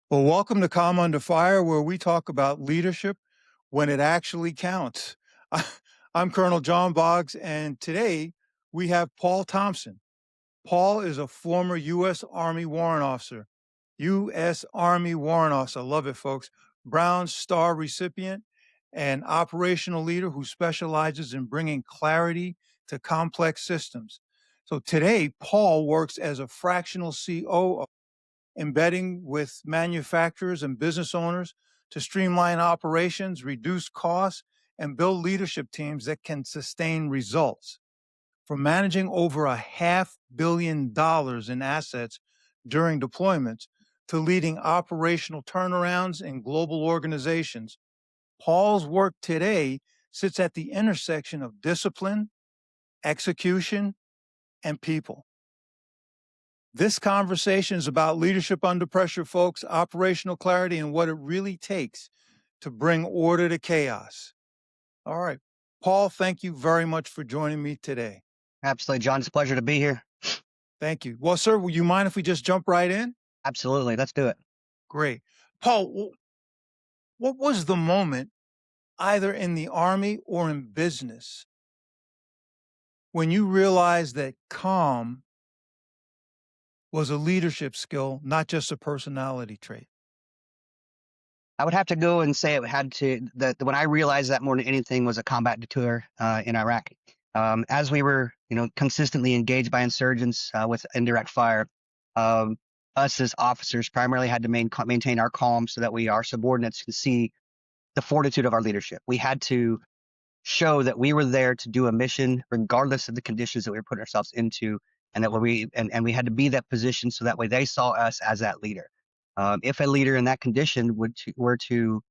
Well, welcome to Calm Under Fire, where we talk about leadership when it actually counts. I'm Colonel John Boggs, and today we have Paul Thompson. Paul is a former U.S. Army warrant officer. U.S. Army warrant officer. Love it, folks. Brown Star recipient and operational leader who specializes in bringing clarity to complex systems. So today, Paul works as a fractional COO, embedding with manufacturers and business owners to streamline operations, reduce costs, and build leadership teams that can sustain results. From managing over $500 million in assets during deployments to leading operational turnarounds in global organizations, Paul's work today sits at the intersection of discipline, execution, and people. This conversation is about leadership under pressure, folks, operational clarity, and what it really takes to bring order to chaos. All right. Paul, thank you very much for joining me today. Absolutely, John. It's a pleasure to be here. Thank you. Well, sir, will you mind if we just jump right in? Absolutely. Let's do it. Great. Paul, what was the moment, either in the Army or in business, when you realized that calm was a leadership skill, not just a personality trait? I would have to go and say it had to, when I realized that more than anything was a combat detour in Iraq. As we were, consistently engaged by insurgents with indirect fire, us as officers primarily had to maintain our calm so that our subordinates could see the fortitude of our leadership. We had to show that we were there to do a mission, regardless of the conditions that we were putting ourselves into, and that we had to be that position so that way they saw us as that leader. If a leader in that condition were to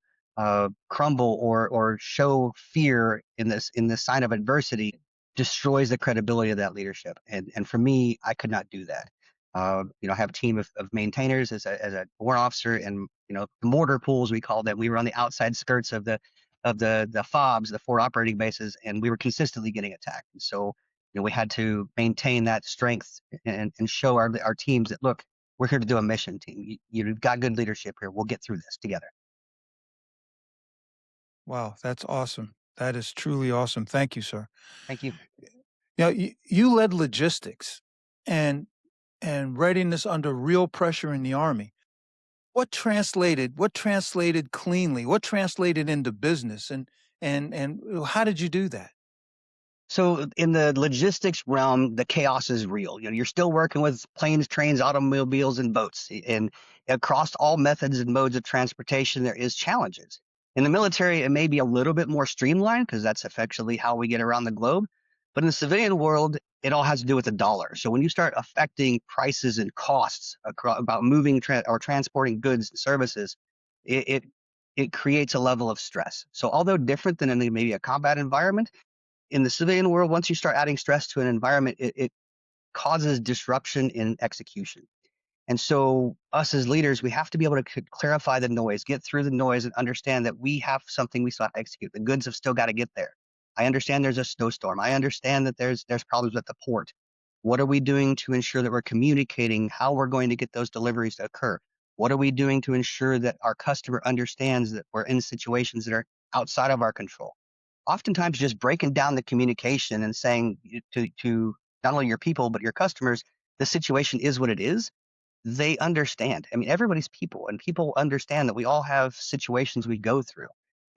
crumble or show fear in this sign of adversity, destroys the credibility of that leadership. And for me, I could not do that. I have a team of maintainers as a warrant officer, and the mortar pools, we call them. We were on the outside skirts of the FOBs, the four operating bases, and we were consistently getting attacked. And so, we had to maintain that strength and show our teams that, look, we're here to do a mission, team. You've got good leadership here. We'll get through this together. Wow, that's awesome. That is truly awesome. Thank you, sir. Thank you. You led logistics and readiness under real pressure in the Army. What translated cleanly? What translated into business? And how did you do that? So in the logistics realm, the chaos is real. You're still working with planes, trains, automobiles, and boats. And across all methods and modes of transportation, there is challenges. In the military, it may be a little bit more streamlined because that's effectively how we get around the globe. But in the civilian world, it all has to do with the dollar. So when you start affecting prices and costs about moving or transporting goods and services, it creates a level of stress. So although different than in maybe a combat environment, in the civilian world, once you start adding stress to an environment, it causes disruption in execution. And so us as leaders, we have to be able to clarify the noise, get through the noise, and understand that we have something we still have to execute. The goods have still got to get there. I understand there's a snowstorm. I understand that there's problems at the port. What are we doing to ensure that we're communicating how we're going to get those deliveries to occur? What are we doing to ensure that our customer understands that we're in situations that are outside of our control? Oftentimes just breaking down the communication and saying to not only your people, but your customers, the situation is what it is. They understand. I mean, everybody's people, and people understand that we all have situations we go through.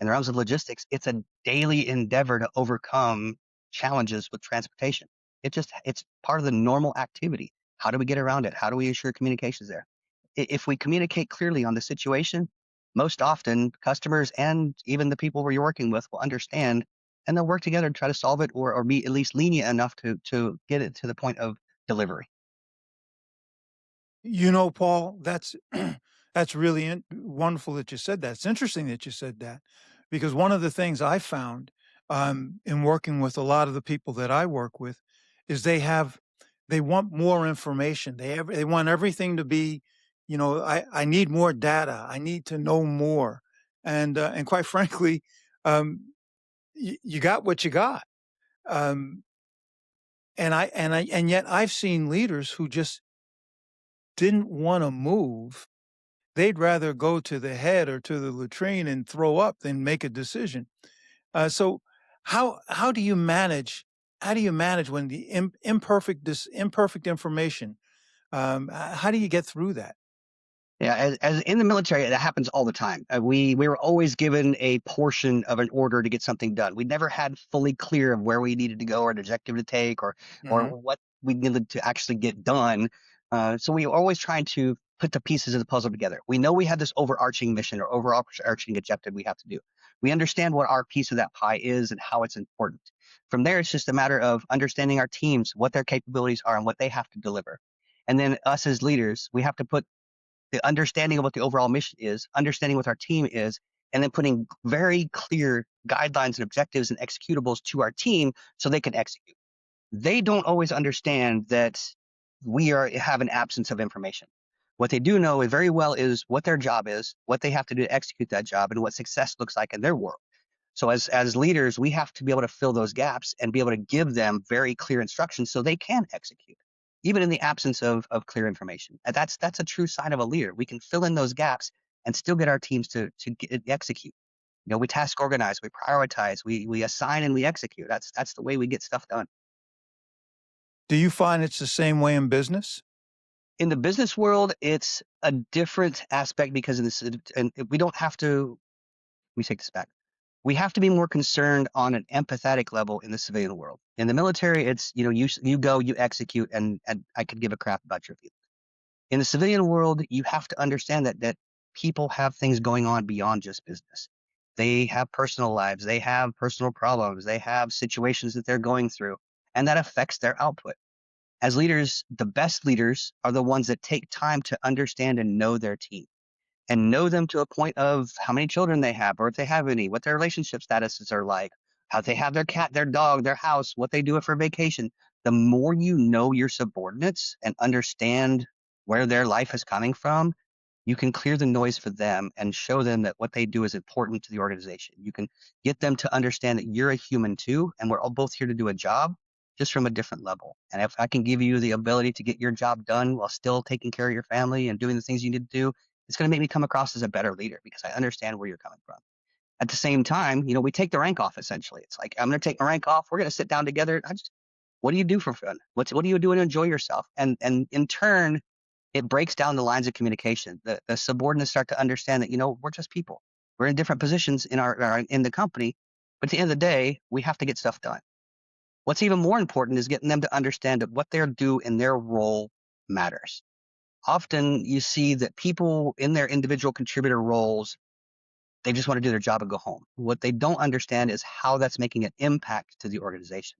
In the realms of logistics, it's a daily endeavor to overcome challenges with transportation. It's part of the normal activity. How do we get around it? How do we ensure communications there? If we communicate clearly on the situation, most often customers and even the people you're working with will understand, and they'll work together to try to solve it or be at least lenient enough to get it to the point of delivery. Paul, that's that's really wonderful that you said that. It's interesting that you said that, because one of the things I found in working with a lot of the people that I work with is they want more information. They want everything to be, I need more data. I need to know more, and quite frankly, you got what you got. Um, and yet I've seen leaders who just didn't want to move. they'd rather go to the head or to the latrine and throw up than make a decision. So how do you manage? How do you manage when the imperfect information? How do you get through that? Yeah, as in the military, that happens all the time. We were always given a portion of an order to get something done. We never had fully clear of where we needed to go or an objective to take or Hmm. what we needed to actually get done. So we were always trying to put the pieces of the puzzle together. We know we have this overarching mission or overarching objective we have to do. We understand what our piece of that pie is and how it's important. From there, it's just a matter of understanding our teams, what their capabilities are, and what they have to deliver. And then us as leaders, we have to put the understanding of what the overall mission is, understanding what our team is, and then putting very clear guidelines and objectives and executables to our team so they can execute. They don't always understand that have an absence of information. What they do know very well is what their job is, what they have to do to execute that job, and what success looks like in their world. So as leaders, we have to be able to fill those gaps and be able to give them very clear instructions so they can execute, even in the absence of clear information. And that's a true sign of a leader. We can fill in those gaps and still get our teams to execute. You know, we task organize, we prioritize, we assign and we execute. That's the way we get stuff done. Do you find it's the same way in business? In the business world, it's a different aspect because and we don't have to. Let me take this back. We have to be more concerned on an empathetic level in the civilian world. In the military, it's you go, you execute, and I could give a crap about your feelings. In the civilian world, you have to understand that people have things going on beyond just business. They have personal lives, they have personal problems, they have situations that they're going through, and that affects their output. As leaders, the best leaders are the ones that take time to understand and know their team and know them to a point of how many children they have, or if they have any, what their relationship statuses are like, how they have their cat, their dog, their house, what they do for vacation. The more you know your subordinates and understand where their life is coming from, you can clear the noise for them and show them that what they do is important to the organization. You can get them to understand that you're a human too, and we're all both here to do a job, just from a different level. And if I can give you the ability to get your job done while still taking care of your family and doing the things you need to do, it's going to make me come across as a better leader because I understand where you're coming from. At the same time, we take the rank off essentially. It's like, I'm going to take my rank off. We're going to sit down together. What do you do for fun? What do you do to enjoy yourself? And in turn, it breaks down the lines of communication. The subordinates start to understand that, we're just people. We're in different positions in the company, but at the end of the day, we have to get stuff done. What's even more important is getting them to understand that what they're do in their role matters. Often you see that people in their individual contributor roles, they just want to do their job and go home. What they don't understand is how that's making an impact to the organization.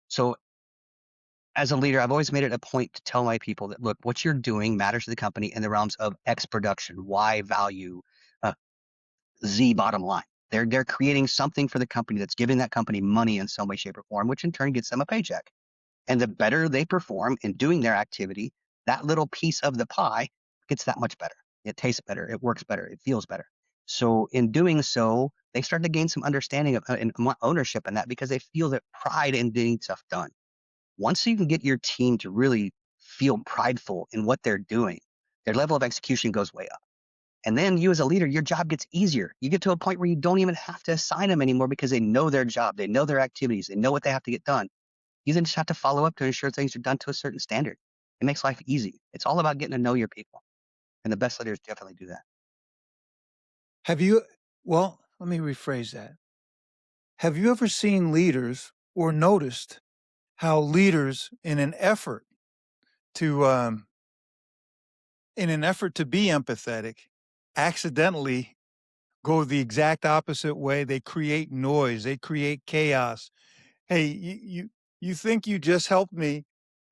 So as a leader, I've always made it a point to tell my people that, look, what you're doing matters to the company in the realms of X production, Y value, uh, Z bottom line. They're creating something for the company that's giving that company money in some way, shape, or form, which in turn gets them a paycheck. And the better they perform in doing their activity, that little piece of the pie gets that much better. It tastes better. It works better. It feels better. So in doing so, they start to gain some understanding of and ownership in that because they feel that pride in getting stuff done. Once you can get your team to really feel prideful in what they're doing, their level of execution goes way up. And then you as a leader, your job gets easier. You get to a point where you don't even have to assign them anymore because they know their job. They know their activities. They know what they have to get done. You then just have to follow up to ensure things are done to a certain standard. It makes life easy. It's all about getting to know your people. And the best leaders definitely do that. Have you, well, let me rephrase that. Have you ever seen leaders or noticed how leaders, to in an effort to be empathetic, accidentally go the exact opposite way? They create noise, they create chaos. Hey, you think you just helped me?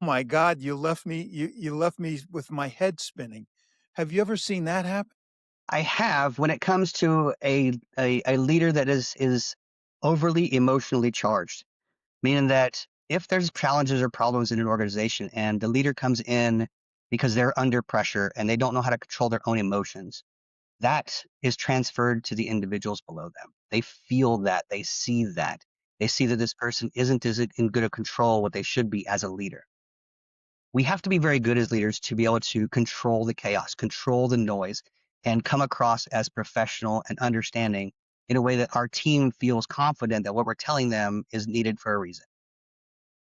Oh my God, you left me with my head spinning. Have you ever seen that happen? I have when it comes to a leader that is overly emotionally charged, meaning that if there's challenges or problems in an organization and the leader comes in because they're under pressure and they don't know how to control their own emotions, that is transferred to the individuals below them. They feel that, they see that. They see that this person isn't as in good a control what they should be as a leader. We have to be very good as leaders to be able to control the chaos, control the noise, and come across as professional and understanding in a way that our team feels confident that what we're telling them is needed for a reason.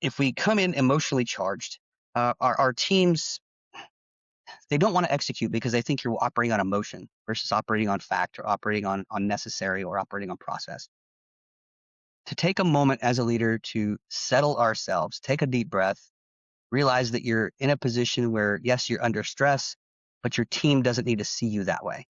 If we come in emotionally charged, our teams, they don't want to execute because they think you're operating on emotion versus operating on fact or operating on necessary or operating on process. To take a moment as a leader to settle ourselves, take a deep breath, realize that you're in a position where, yes, you're under stress, but your team doesn't need to see you that way.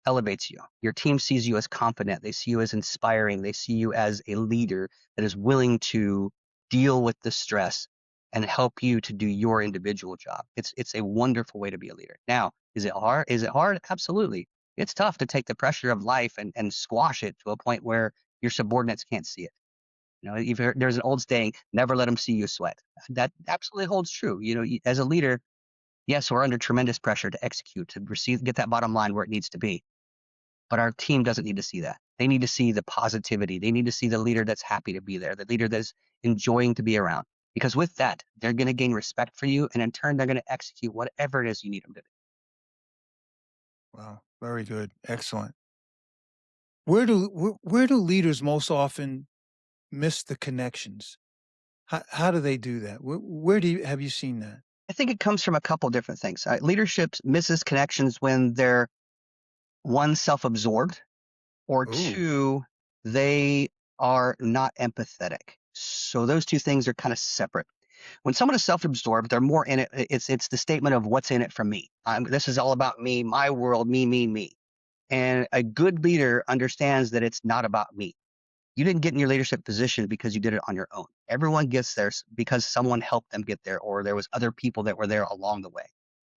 Elevates you. Your team sees you as confident. They see you as inspiring. They see you as a leader that is willing to deal with the stress and help you to do your individual job. It's a wonderful way to be a leader. Now, is it hard? Is it hard? Absolutely. It's tough to take the pressure of life and squash it to a point where your subordinates can't see it. There's an old saying, never let them see you sweat. That absolutely holds true. As a leader, yes, we're under tremendous pressure to execute, to get that bottom line where it needs to be. But our team doesn't need to see that. They need to see the positivity. They need to see the leader that's happy to be there, the leader that's enjoying to be around. Because with that, they're going to gain respect for you. And in turn, they're going to execute whatever it is you need them to do. Wow, very good. Excellent. Where do leaders most often miss the connections? How do they do that? Where have you seen that? I think it comes from a couple different things. Leadership misses connections when they're, one, self-absorbed, or Oh, two, they are not empathetic. So those two things are kind of separate. When someone is self-absorbed, they're more in it. It's the statement of what's in it for me. This is all about me, my world, me, me, me. And a good leader understands that it's not about me. You didn't get in your leadership position because you did it on your own. Everyone gets there because someone helped them get there, or there was other people that were there along the way.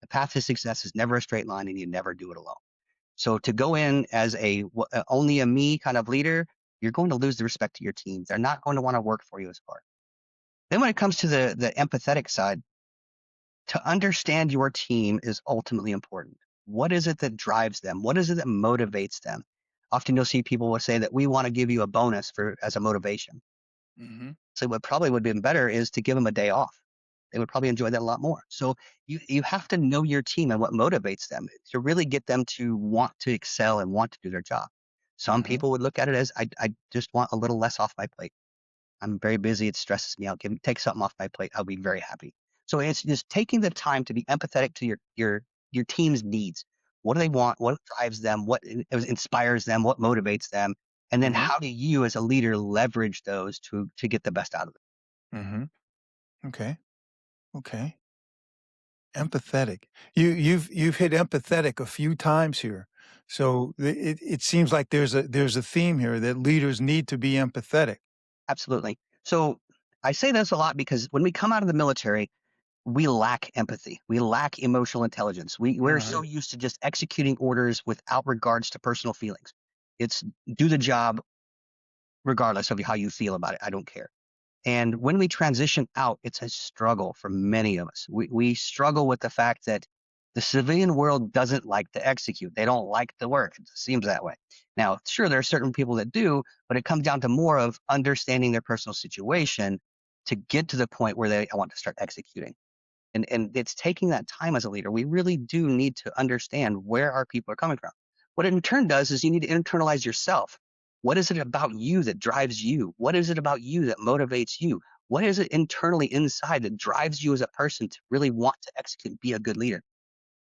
The path to success is never a straight line, and you never do it alone. So to go in as only a me kind of leader, you're going to lose the respect to your team. They're not going to want to work for you as hard. Then when it comes to the empathetic side, to understand your team is ultimately important. What is it that drives them? What is it that motivates them? Often you'll see people will say that we want to give you a bonus as a motivation. hmm So what probably would have been better is to give them a day off. They would probably enjoy that a lot more. So you have to know your team and what motivates them to really get them to want to excel and want to do their job. Some hmm people would look at it as I just want a little less off my plate. I'm very busy. It stresses me out. Take something off my plate. I'll be very happy. So it's just taking the time to be empathetic to your team's needs. What do they want? What drives them? What inspires them? What motivates them? And then hmm how do you, as a leader, leverage those to get the best out of it? hmm Okay. Okay. Empathetic. You've hit empathetic a few times here. So it seems like there's a theme here that leaders need to be empathetic. Absolutely. So I say this a lot because when we come out of the military, we lack empathy. We lack emotional intelligence. We're Uh-huh. so used to just executing orders without regards to personal feelings. It's do the job regardless of how you feel about it. I don't care. And when we transition out, it's a struggle for many of us. We struggle with the fact that the civilian world doesn't like to execute. They don't like the work. It seems that way. Now, sure, there are certain people that do, but it comes down to more of understanding their personal situation to get to the point where they want to start executing. And it's taking that time as a leader. We really do need to understand where our people are coming from. What it in turn does is you need to internalize yourself. What is it about you that drives you? What is it about you that motivates you? What is it internally inside that drives you as a person to really want to execute and be a good leader?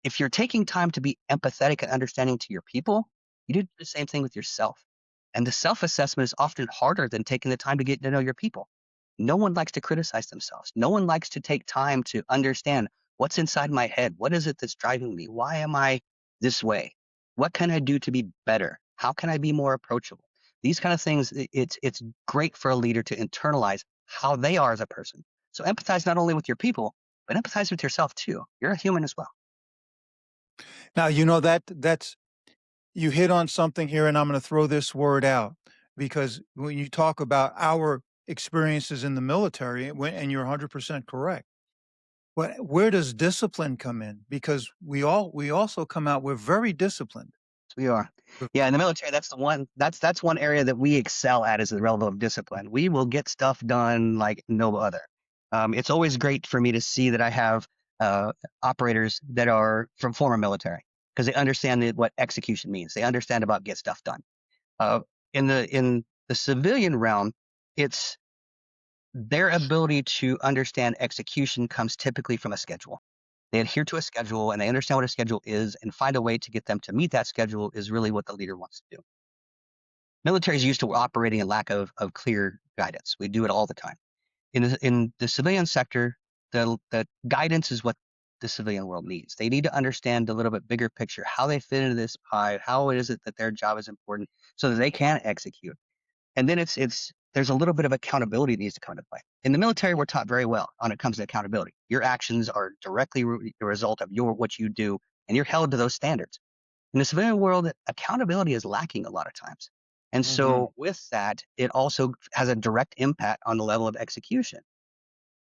If you're taking time to be empathetic and understanding to your people, you do the same thing with yourself. And the self assessment is often harder than taking the time to get to know your people. No one likes to criticize themselves. No one likes to take time to understand what's inside my head. What is it that's driving me? Why am I this way? What can I do to be better? How can I be more approachable? These kind of things, it's great for a leader to internalize how they are as a person. So empathize not only with your people, but empathize with yourself too. You're a human as well. Now, that's you hit on something here, and I'm going to throw this word out because when you talk about our experiences in the military, and you're 100% correct. Where does discipline come in? Because we also come out, we're very disciplined. We are. Yeah, in the military, that's one area that we excel at is the level of discipline. We will get stuff done like no other. It's always great for me to see that I have operators that are from former military. because they understand what execution means. They understand about get stuff done. Uh, in the civilian realm, it's their ability to understand execution comes typically from a schedule. They adhere to a schedule and they understand what a schedule is and find a way to get them to meet that schedule is really what the leader wants to do. Military is used to operating in lack of clear guidance. We do it all the time. In the civilian sector, the guidance is what the civilian world needs. They need to understand a little bit bigger picture, how they fit into this pie, how is it that their job is important so that they can execute. And then it's there's a little bit of accountability that needs to come into play. In the military, we're taught very well when it comes to accountability. Your actions are directly the result of what you do, and you're held to those standards. In the civilian world, accountability is lacking a lot of times. And Hmm. so with that, it also has a direct impact on the level of execution.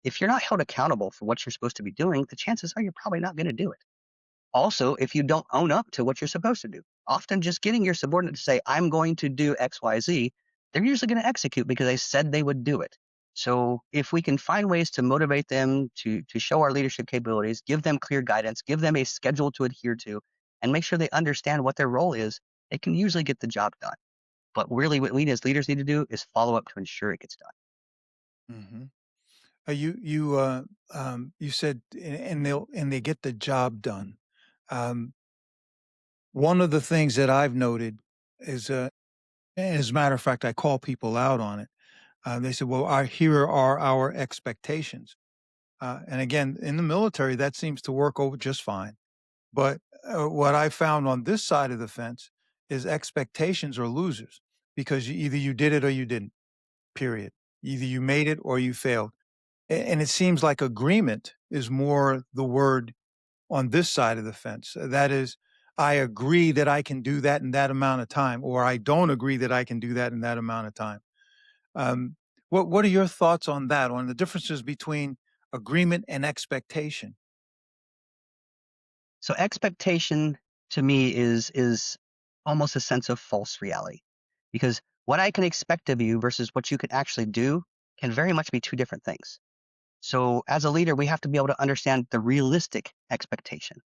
If you're not held accountable for what you're supposed to be doing, the chances are you're probably not going to do it. Also, if you don't own up to what you're supposed to do, often just getting your subordinate to say, I'm going to do XYZ, they're usually going to execute because they said they would do it. So if we can find ways to motivate them to show our leadership capabilities, give them clear guidance, give them a schedule to adhere to, and make sure they understand what their role is, they can usually get the job done. But really what we as leaders need to do is follow up to ensure it gets done. Hmm. You said, and they get the job done. Um, One of the things that I've noted is, as a matter of fact, I call people out on it. They said, "Well, here are our expectations." And again, in the military, that seems to work over just fine. But what I found on this side of the fence is expectations are losers because either you did it or you didn't. Period. Either you made it or you failed. And it seems like agreement is more the word on this side of the fence. That is, I agree that I can do that in that amount of time, or I don't agree that I can do that in that amount of time. Um, what are your thoughts on that? On the differences between agreement and expectation? So expectation to me is almost a sense of false reality because what I can expect of you versus what you can actually do can very much be two different things. So as a leader, we have to be able to understand the realistic expectation.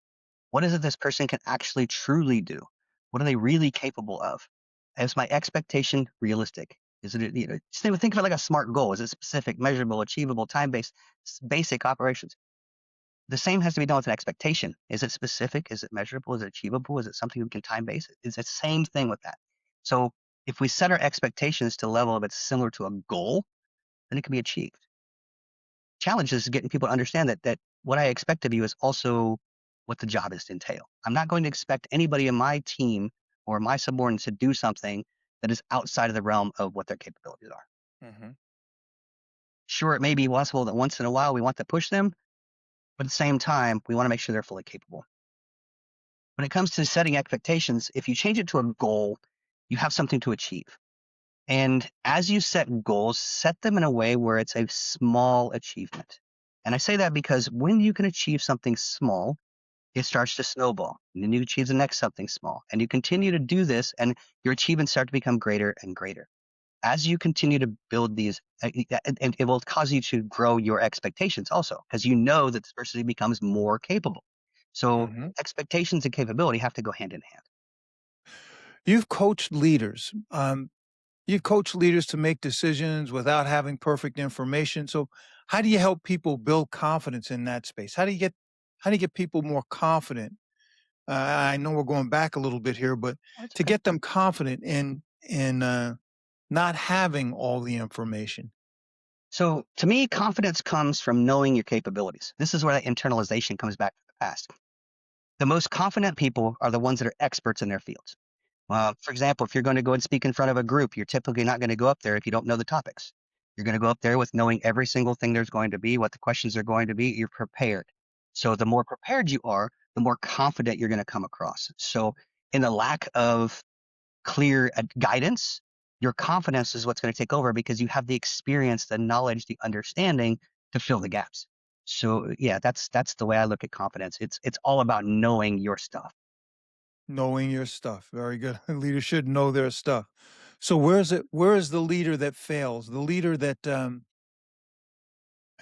What is it this person can actually truly do? What are they really capable of? Is my expectation realistic? Is it, just think of it like a SMART goal. Is it specific, measurable, achievable, time-based, basic operations? The same has to be done with an expectation. Is it specific? Is it measurable? Is it achievable? Is it something we can time base? It's the same thing with that. So if we set our expectations to a level of it's similar to a goal, then it can be achieved. Challenge is getting people to understand that what I expect of you is also what the job is to entail. I'm not going to expect anybody in my team or my subordinates to do something that is outside of the realm of what their capabilities are. Hmm. Sure, it may be possible that once in a while we want to push them, but at the same time, we want to make sure they're fully capable. When it comes to setting expectations, if you change it to a goal, you have something to achieve. And as you set goals, set them in a way where it's a small achievement. And I say that because when you can achieve something small, it starts to snowball. And then you achieve the next something small. And you continue to do this, and your achievements start to become greater and greater. As you continue to build these, and it will cause you to grow your expectations also, because you know that this person becomes more capable. So Hmm. expectations and capability have to go hand in hand. You've coached leaders. You've coached leaders to make decisions without having perfect information. So, how do you help people build confidence in that space? How do you get people more confident? I know we're going back a little bit here, but Oh, that's to okay. get them confident in not having all the information. So to me, confidence comes from knowing your capabilities. This is where that internalization comes back to the past. The most confident people are the ones that are experts in their fields. For example, if you're going to go and speak in front of a group, you're typically not going to go up there if you don't know the topics. You're going to go up there with knowing every single thing there's going to be, what the questions are going to be. You're prepared. So the more prepared you are, the more confident you're going to come across. So in the lack of clear guidance, your confidence is what's going to take over because you have the experience, the knowledge, the understanding to fill the gaps. So yeah, that's the way I look at confidence. It's all about knowing your stuff. Knowing your stuff. Very good. Leaders should know their stuff. So where is the leader that fails? The leader that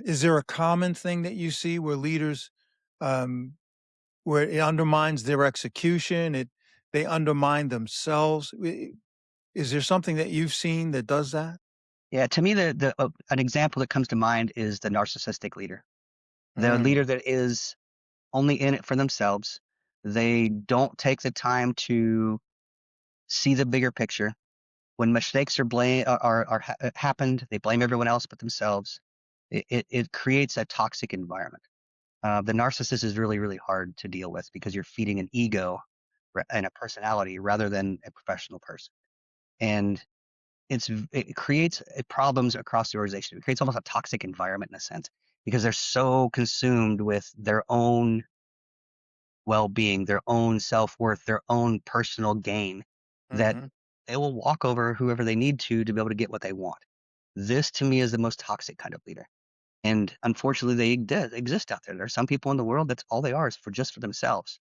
is there a common thing that you see where leaders um where it undermines their execution, they undermine themselves. Is there something that you've seen that does that? Yeah, to me, the an example that comes to mind is the narcissistic leader, the Mm, leader that is only in it for themselves. They don't take the time to see the bigger picture. When mistakes happened, they blame everyone else but themselves. It creates a toxic environment. The narcissist is really, really hard to deal with because you're feeding an ego and a personality rather than a professional person. And it creates problems across the organization. It creates almost a toxic environment in a sense because they're so consumed with their own well-being, their own self-worth, their own personal gain that mhm, they will walk over whoever they need to be able to get what they want. This to me is the most toxic kind of leader. And unfortunately, exist out there. There are some people in the world that's all they are is for just for themselves.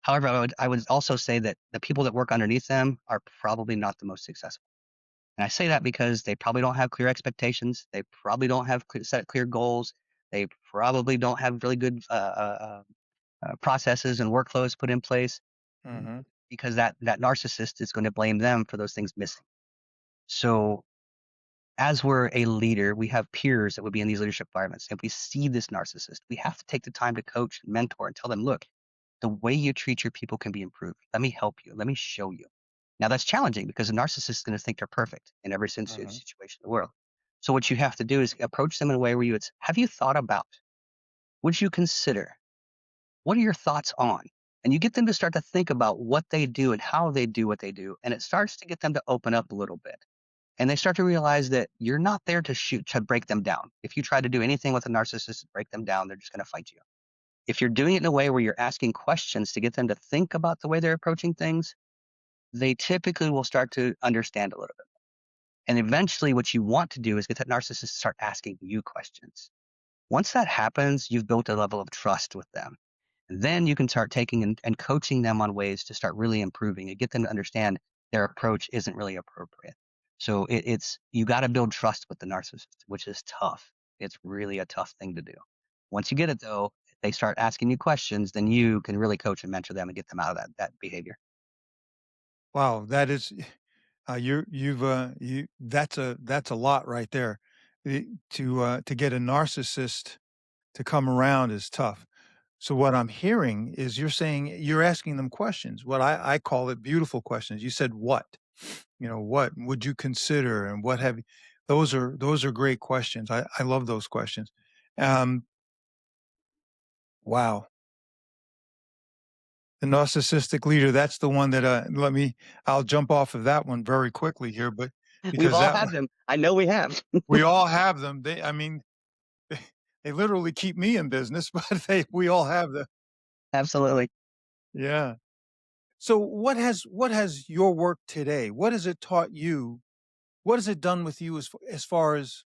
However, I would also say that the people that work underneath them are probably not the most successful. And I say that because they probably don't have clear expectations. They probably don't have set clear goals. They probably don't have really good processes and workflows put in place mhm. because that narcissist is going to blame them for those things missing. So as we're a leader, we have peers that would be in these leadership environments. If we see this narcissist, we have to take the time to coach and mentor and tell them, look, the way you treat your people can be improved. Let me help you. Let me show you. Now that's challenging because a narcissist is going to think they're perfect in every Mhm. situation in the world. So what you have to do is approach them in a way where have you thought about, would you consider, what are your thoughts on? And you get them to start to think about what they do and how they do what they do. And it starts to get them to open up a little bit. And they start to realize that you're not there to break them down. If you try to do anything with a narcissist to break them down, they're just going to fight you. If you're doing it in a way where you're asking questions to get them to think about the way they're approaching things, they typically will start to understand a little bit. And eventually, what you want to do is get that narcissist to start asking you questions. Once that happens, you've built a level of trust with them. Then you can start taking and coaching them on ways to start really improving and get them to understand their approach isn't really appropriate. So it's you got to build trust with the narcissist, which is tough. It's really a tough thing to do. Once you get it though, they start asking you questions, then you can really coach and mentor them and get them out of that behavior. Wow, that is you that's a lot right there. To get a narcissist to come around is tough. So what I'm hearing is you're saying you're asking them questions. What I call it beautiful questions. You said what? What would you consider and what have you those are great questions. I love those questions. Um, wow. The narcissistic leader, that's the one that I'll jump off of that one very quickly here, but We've because all that had one them. I know we have. we all have them. I mean, they literally keep me in business, but we all have them. Absolutely. Yeah. So what has your work today? What has it taught you? What has it done with you as far as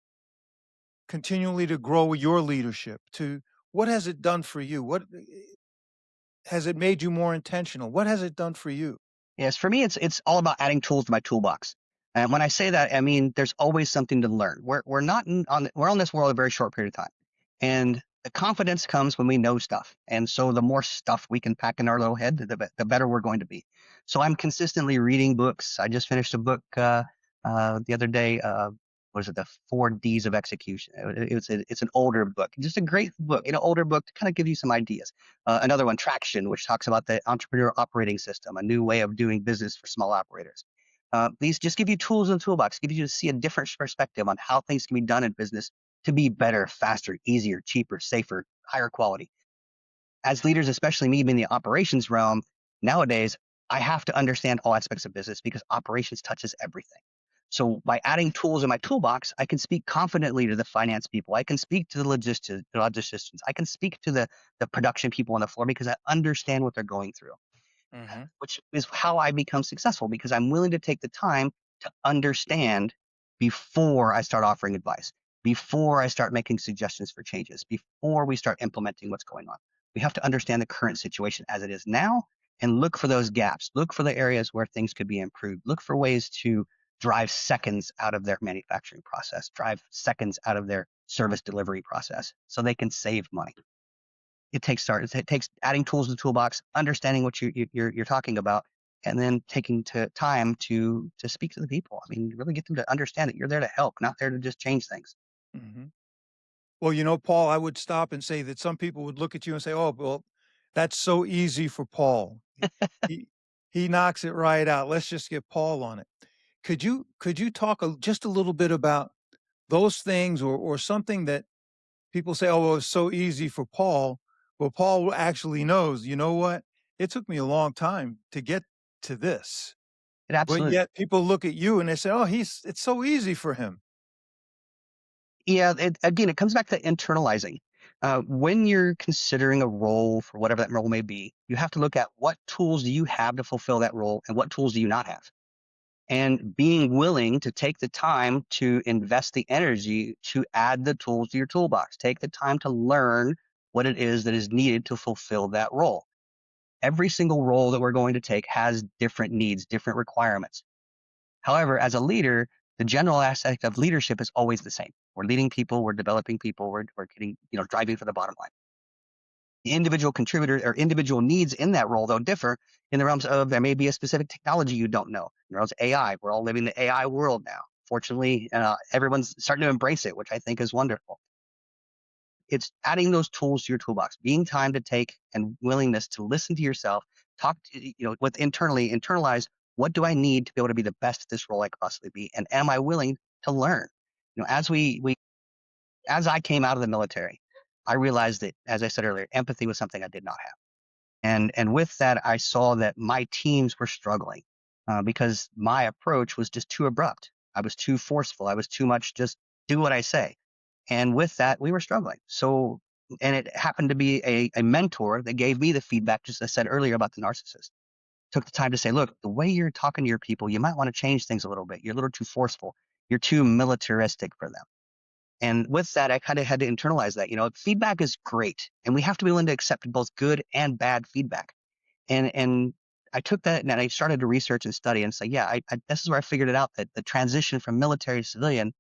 continually to grow your leadership? To what has it done for you? What has it made you more intentional? What has it done for you? Yes, for me, it's all about adding tools to my toolbox. And when I say that, I mean there's always something to learn. We're not we're on this world a very short period of time, and the confidence comes when we know stuff. And so the more stuff we can pack in our little head, the better we're going to be. So I'm consistently reading books. I just finished a book the other day. What is it? The 4 Ds of Execution. It's an older book, just a great book, older book to kind of give you some ideas. Another one, Traction, which talks about the entrepreneur operating system, a new way of doing business for small operators. These just give you tools in the toolbox, give you to see a different perspective on how things can be done in business to be better, faster, easier, cheaper, safer, higher quality. As leaders, especially me being in the operations realm, nowadays, I have to understand all aspects of business because operations touches everything. So by adding tools in my toolbox, I can speak confidently to the finance people. I can speak to the logisticians. I can speak to the production people on the floor because I understand what they're going through, Mhm. which is how I become successful because I'm willing to take the time to understand before I start offering advice, before I start making suggestions for changes, before we start implementing what's going on. We have to understand the current situation as it is now and look for those gaps, look for the areas where things could be improved, look for ways to drive seconds out of their manufacturing process, drive seconds out of their service delivery process so they can save money. It takes adding tools to the toolbox, understanding what you're talking about, and then taking time to speak to the people. I mean, really get them to understand that you're there to help, not there to just change things. Hmm. Well, you know, Paul, I would stop and say that some people would look at you and say, "Oh, well, that's so easy for Paul. He he knocks it right out. Let's just get Paul on it." Could you talk just a little bit about those things, or something that people say, "Oh, well, it's so easy for Paul." Well, Paul actually knows. You know what? It took me a long time to get to this, It but absolutely. yet people look at you and they say, "Oh, it's so easy for him." Yeah, again, it comes back to internalizing. When you're considering a role for whatever that role may be, you have to look at what tools do you have to fulfill that role and what tools do you not have. And being willing to take the time to invest the energy to add the tools to your toolbox. Take the time to learn what it is that is needed to fulfill that role. Every single role that we're going to take has different needs, different requirements. However, as a leader, the general aspect of leadership is always the same. We're leading people, we're developing people, we're getting, driving for the bottom line. The individual contributor or individual needs in that role, though, differ in the realms of there may be a specific technology you don't know. In the realms of AI, we're all living the AI world now. Fortunately, everyone's starting to embrace it, which I think is wonderful. It's adding those tools to your toolbox, being time to take and willingness to listen to yourself, talk to, with internalize what do I need to be able to be the best at this role I could possibly be, and am I willing to learn? As I came out of the military, I realized that, as I said earlier, empathy was something I did not have. And with that, I saw that my teams were struggling because my approach was just too abrupt. I was too forceful. I was too much just do what I say. And with that, we were struggling. So, and it happened to be a mentor that gave me the feedback, just as I said earlier about the narcissist. Took the time to say, look, the way you're talking to your people, you might want to change things a little bit. You're a little too forceful. You're too militaristic for them. And with that, I kind of had to internalize that. Feedback is great, and we have to be willing to accept both good and bad feedback. And I took that and I started to research and study and say, yeah, this is where I figured it out that the transition from military to civilian,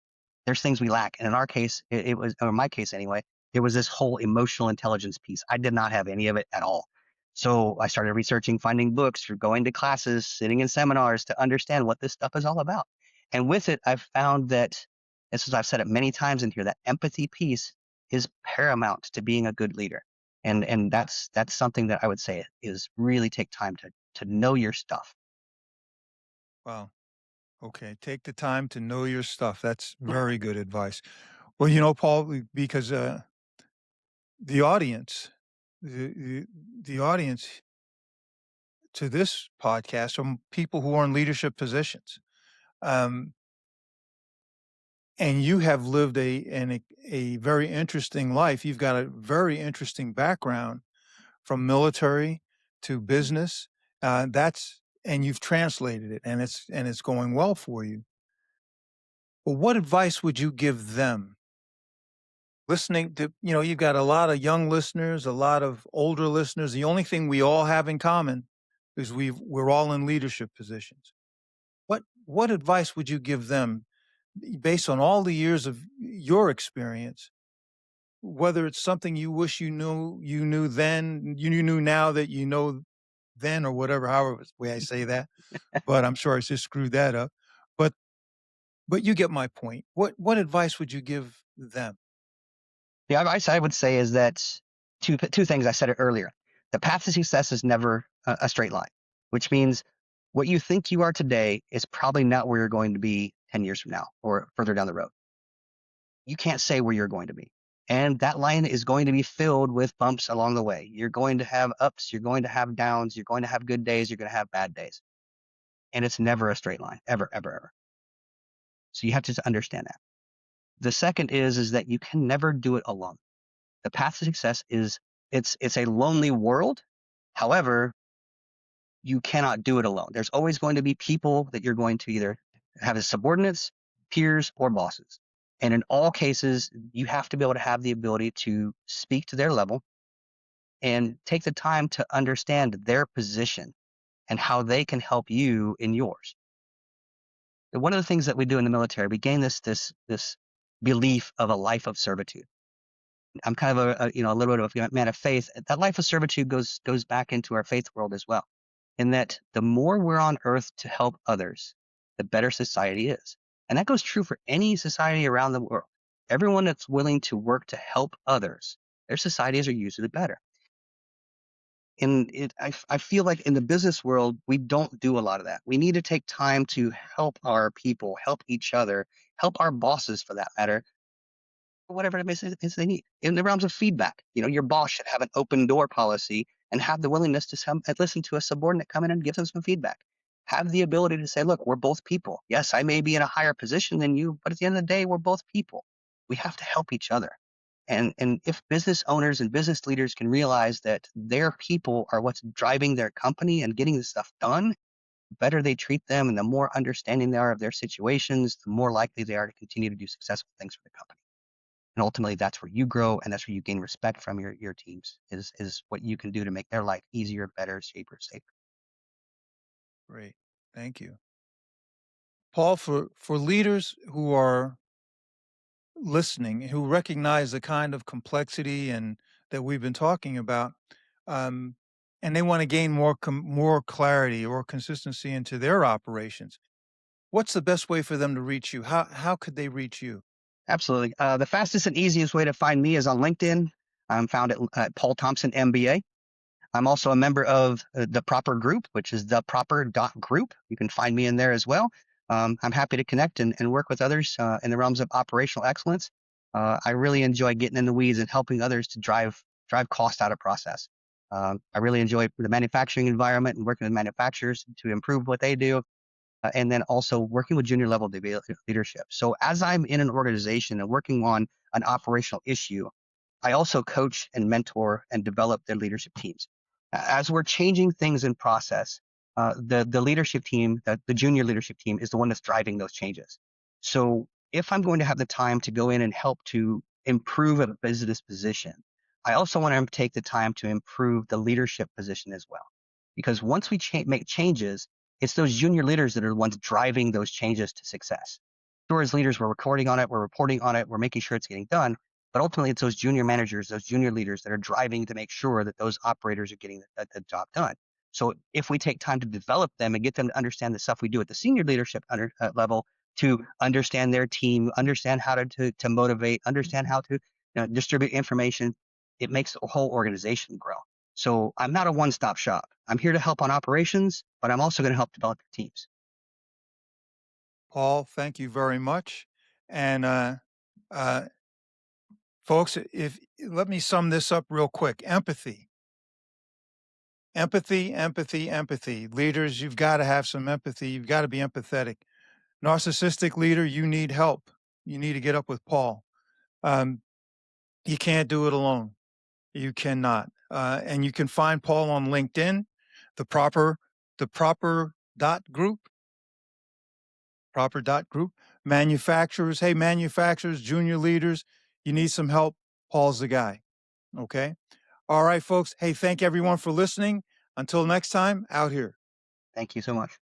there's things we lack. And in our case, it was, or in my case anyway, it was this whole emotional intelligence piece. I did not have any of it at all. So I started researching, finding books, going to classes, sitting in seminars to understand what this stuff is all about. And with it, I've found that, as I've said it many times in here, that empathy piece is paramount to being a good leader. And that's something that I would say is really take time to know your stuff. Wow. Okay. Take the time to know your stuff. That's very good advice. Well, you know, Paul, because the audience, the, the audience to this podcast are people who are in leadership positions. Um, and you have lived a very interesting life. You've got a very interesting background from military to business. And you've translated it, and it's going well for you. Well, what advice would you give them? Listening to, you've got a lot of young listeners, a lot of older listeners. The only thing we all have in common is we're all in leadership positions. What advice would you give them based on all the years of your experience? Whether it's something you wish you knew then, you knew now that you know then, or whatever, however way I say that. But I'm sure I just screwed that up. But but you get my point. What advice would you give them? The advice I would say is that two things. I said it earlier. The path to success is never a straight line, which means what you think you are today is probably not where you're going to be 10 years from now or further down the road. You can't say where you're going to be. And that line is going to be filled with bumps along the way. You're going to have ups, you're going to have downs, you're going to have good days, you're going to have bad days. And it's never a straight line, ever, ever, ever. So you have to understand that. The second is that you can never do it alone. The path to success is it's a lonely world. However, you cannot do it alone. There's always going to be people that you're going to either have as subordinates, peers, or bosses. And in all cases, you have to be able to have the ability to speak to their level and take the time to understand their position and how they can help you in yours. And one of the things that we do in the military, we gain this belief of a life of servitude. I'm kind of a little bit of a man of faith. That life of servitude goes back into our faith world as well, in that the more we're on earth to help others, the better society is. And that goes true for any society around the world. Everyone that's willing to work to help others, their societies are usually better. And I feel like in the business world, we don't do a lot of that. We need to take time to help our people, help each other, help our bosses for that matter, whatever it is they need. In the realms of feedback, your boss should have an open door policy and have the willingness to listen to a subordinate come in and give them some feedback. Have the ability to say, look, we're both people. Yes, I may be in a higher position than you, but at the end of the day, we're both people. We have to help each other. And if business owners and business leaders can realize that their people are what's driving their company and getting the stuff done, the better they treat them and the more understanding they are of their situations, the more likely they are to continue to do successful things for the company. And ultimately, that's where you grow and that's where you gain respect from your teams is what you can do to make their life easier, better, safer. Great. Thank you. Paul, for leaders who are listening, who recognize the kind of complexity and that we've been talking about, um, and they want to gain more clarity or consistency into their operations, what's the best way for them to reach you? How could they reach you? Absolutely. The fastest and easiest way to find me is on LinkedIn. I'm found at Paul Thompson MBA. I'm also a member of the Proper Group, which is theproper.group. You can find me in there as well. I'm happy to connect and work with others in the realms of operational excellence. I really enjoy getting in the weeds and helping others to drive cost out of process. I really enjoy the manufacturing environment and working with manufacturers to improve what they do, and then also working with junior level leadership. So as I'm in an organization and working on an operational issue, I also coach and mentor and develop their leadership teams. As we're changing things in process, the leadership team, the junior leadership team, is the one that's driving those changes. So if I'm going to have the time to go in and help to improve a business position, I also want to take the time to improve the leadership position as well. Because once we make changes, it's those junior leaders that are the ones driving those changes to success. So as leaders, we're recording on it, we're reporting on it, we're making sure it's getting done. But ultimately, it's those junior managers, those junior leaders that are driving to make sure that those operators are getting the job done. So if we take time to develop them and get them to understand the stuff we do at the senior leadership level, to understand their team, understand how to motivate, understand how to distribute information, it makes the whole organization grow. So I'm not a one-stop shop. I'm here to help on operations, but I'm also going to help develop your teams. Paul, thank you very much. And uh, folks, if let me sum this up real quick. Empathy. Empathy, empathy, empathy. Leaders, you've got to have some empathy. You've got to be empathetic. Narcissistic leader, you need help. You need to get up with Paul. Um, you can't do it alone. You cannot. And you can find Paul on LinkedIn, the proper, the proper dot group, proper dot group. Manufacturers, hey, manufacturers, junior leaders, you need some help. Paul's the guy. Okay. All right, folks. Hey, thank everyone for listening. Until next time, out here. Thank you so much.